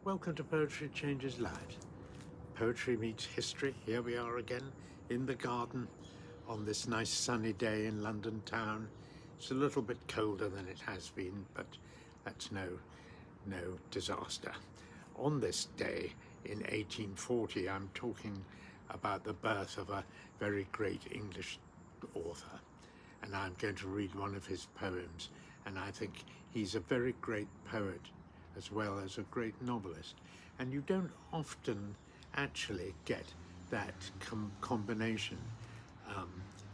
Welcome to Poetry Changes Lives. Poetry meets history. Here we are again in the garden on this nice sunny day in London town. It's a little bit colder than it has been, but that's no disaster. On this day in 1840, I'm talking about the birth of a very great English author, and I'm going to read one of his poems, and I think he's a very great poet as well as a great novelist, and you don't often actually get that combination.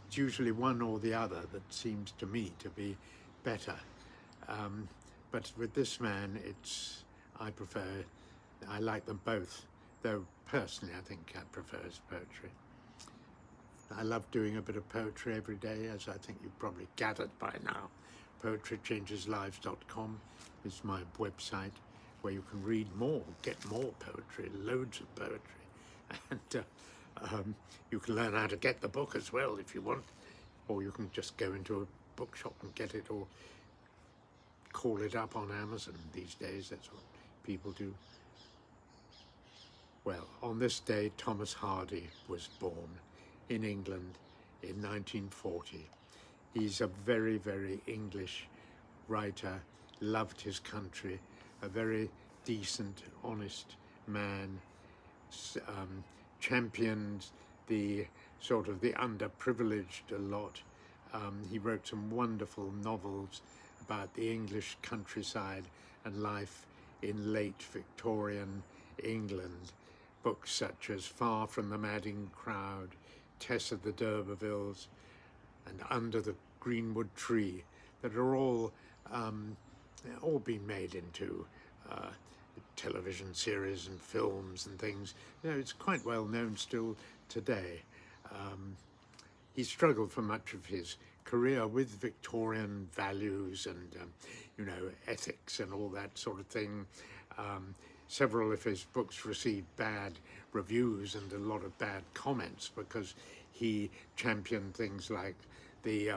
It's usually one or the other that seems to me to be better, but with this man I like them both, though personally I think I prefer his poetry. I love doing a bit of poetry every day, as I think you've probably gathered by now. PoetryChangesLives.com is my website where you can read more, get more poetry, loads of poetry. And you can learn how to get the book as well if you want, or you can just go into a bookshop and get it, or call it up on Amazon these days. That's what people do. Well, on this day, Thomas Hardy was born in England in 1940. He's a very, very English writer, loved his country, a very decent, honest man, championed the sort of the underprivileged a lot. He wrote some wonderful novels about the English countryside and life in late Victorian England. Books such as Far from the Madding Crowd, Tess of the D'Urbervilles, and Under the Greenwood Tree, that are all been made into television series and films and things. You know, it's quite well known still today. He struggled for much of his career with Victorian values and ethics and all that sort of thing. Several of his books received bad reviews and a lot of bad comments because he championed things like the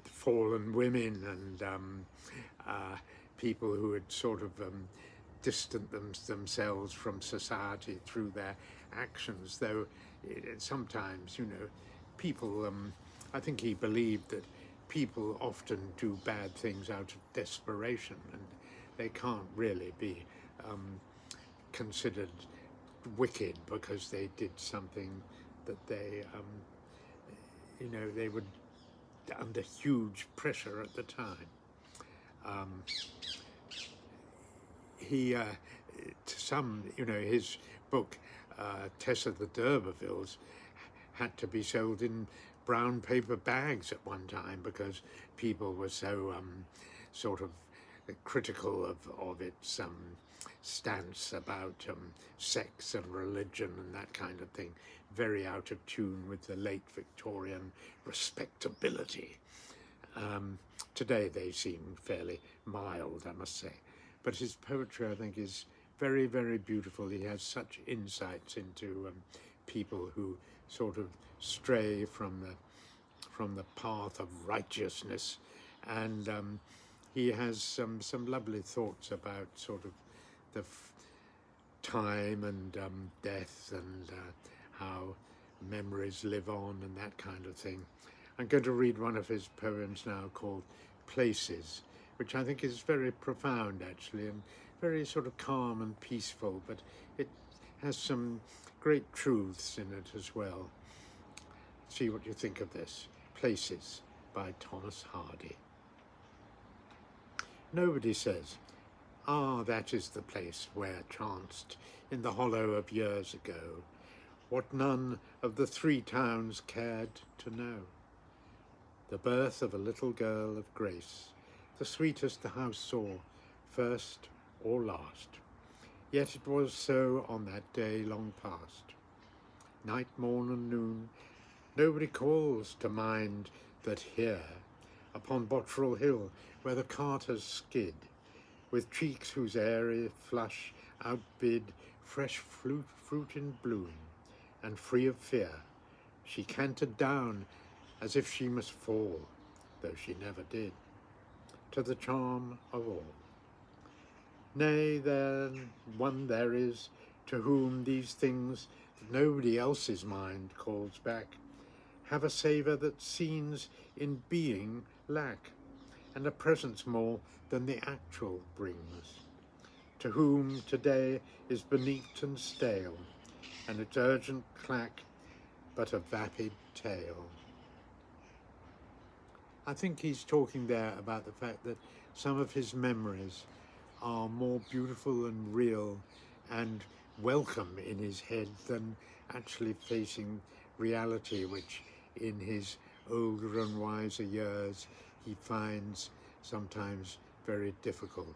fallen women and people who had sort of distanced themselves from society through their actions. Though sometimes, people, I think he believed that people often do bad things out of desperation, and they can't really be considered wicked because they did something that they were under huge pressure at the time. His book Tess of the D'Urbervilles had to be sold in brown paper bags at one time because people were so sort of critical of its stance about sex and religion and that kind of thing, very out of tune with the late Victorian respectability. Today they seem fairly mild, I must say, but his poetry, I think, is very, very beautiful. He has such insights into people who sort of stray from the path of righteousness, and he has some lovely thoughts about sort of the time and death and how memories live on and that kind of thing. I'm going to read one of his poems now called Places, which I think is very profound actually, and very sort of calm and peaceful, but it has some great truths in it as well. See what you think of this. Places by Thomas Hardy. Nobody says, "Ah, that is the place where chanced in the hollow of years ago what none of the 3 towns cared to know. The birth of a little girl of grace, the sweetest the house saw, first or last. Yet it was so on that day long past. Night, morn and noon, nobody calls to mind that here, upon Bottrell Hill, where the carters skid, with cheeks whose airy flush outbid fresh fruit in bloom, and free of fear, she cantered down as if she must fall, though she never did, to the charm of all. Nay, then one there is to whom these things that nobody else's mind calls back have a savour that scenes in being lack, and a presence more than the actual brings. To whom today is beneath and stale, and its urgent clack but a vapid tale. I think he's talking there about the fact that some of his memories are more beautiful and real and welcome in his head than actually facing reality, which in his older and wiser years he finds sometimes very difficult.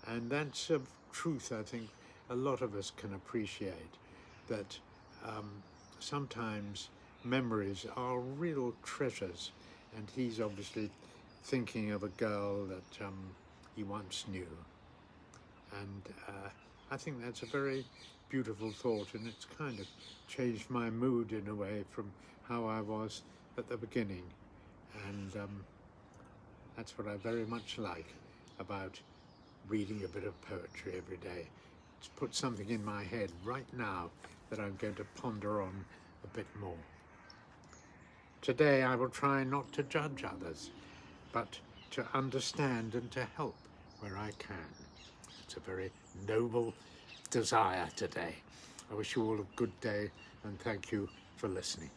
And that's a truth I think a lot of us can appreciate, that sometimes memories are real treasures, and he's obviously thinking of a girl that he once knew. And I think that's a very beautiful thought, and it's kind of changed my mood in a way from how I was at the beginning. And that's what I very much like about reading a bit of poetry every day. It's put something in my head right now that I'm going to ponder on a bit more. Today I will try not to judge others, but to understand and to help where I can. It's a very noble desire today. I wish you all a good day, and thank you for listening.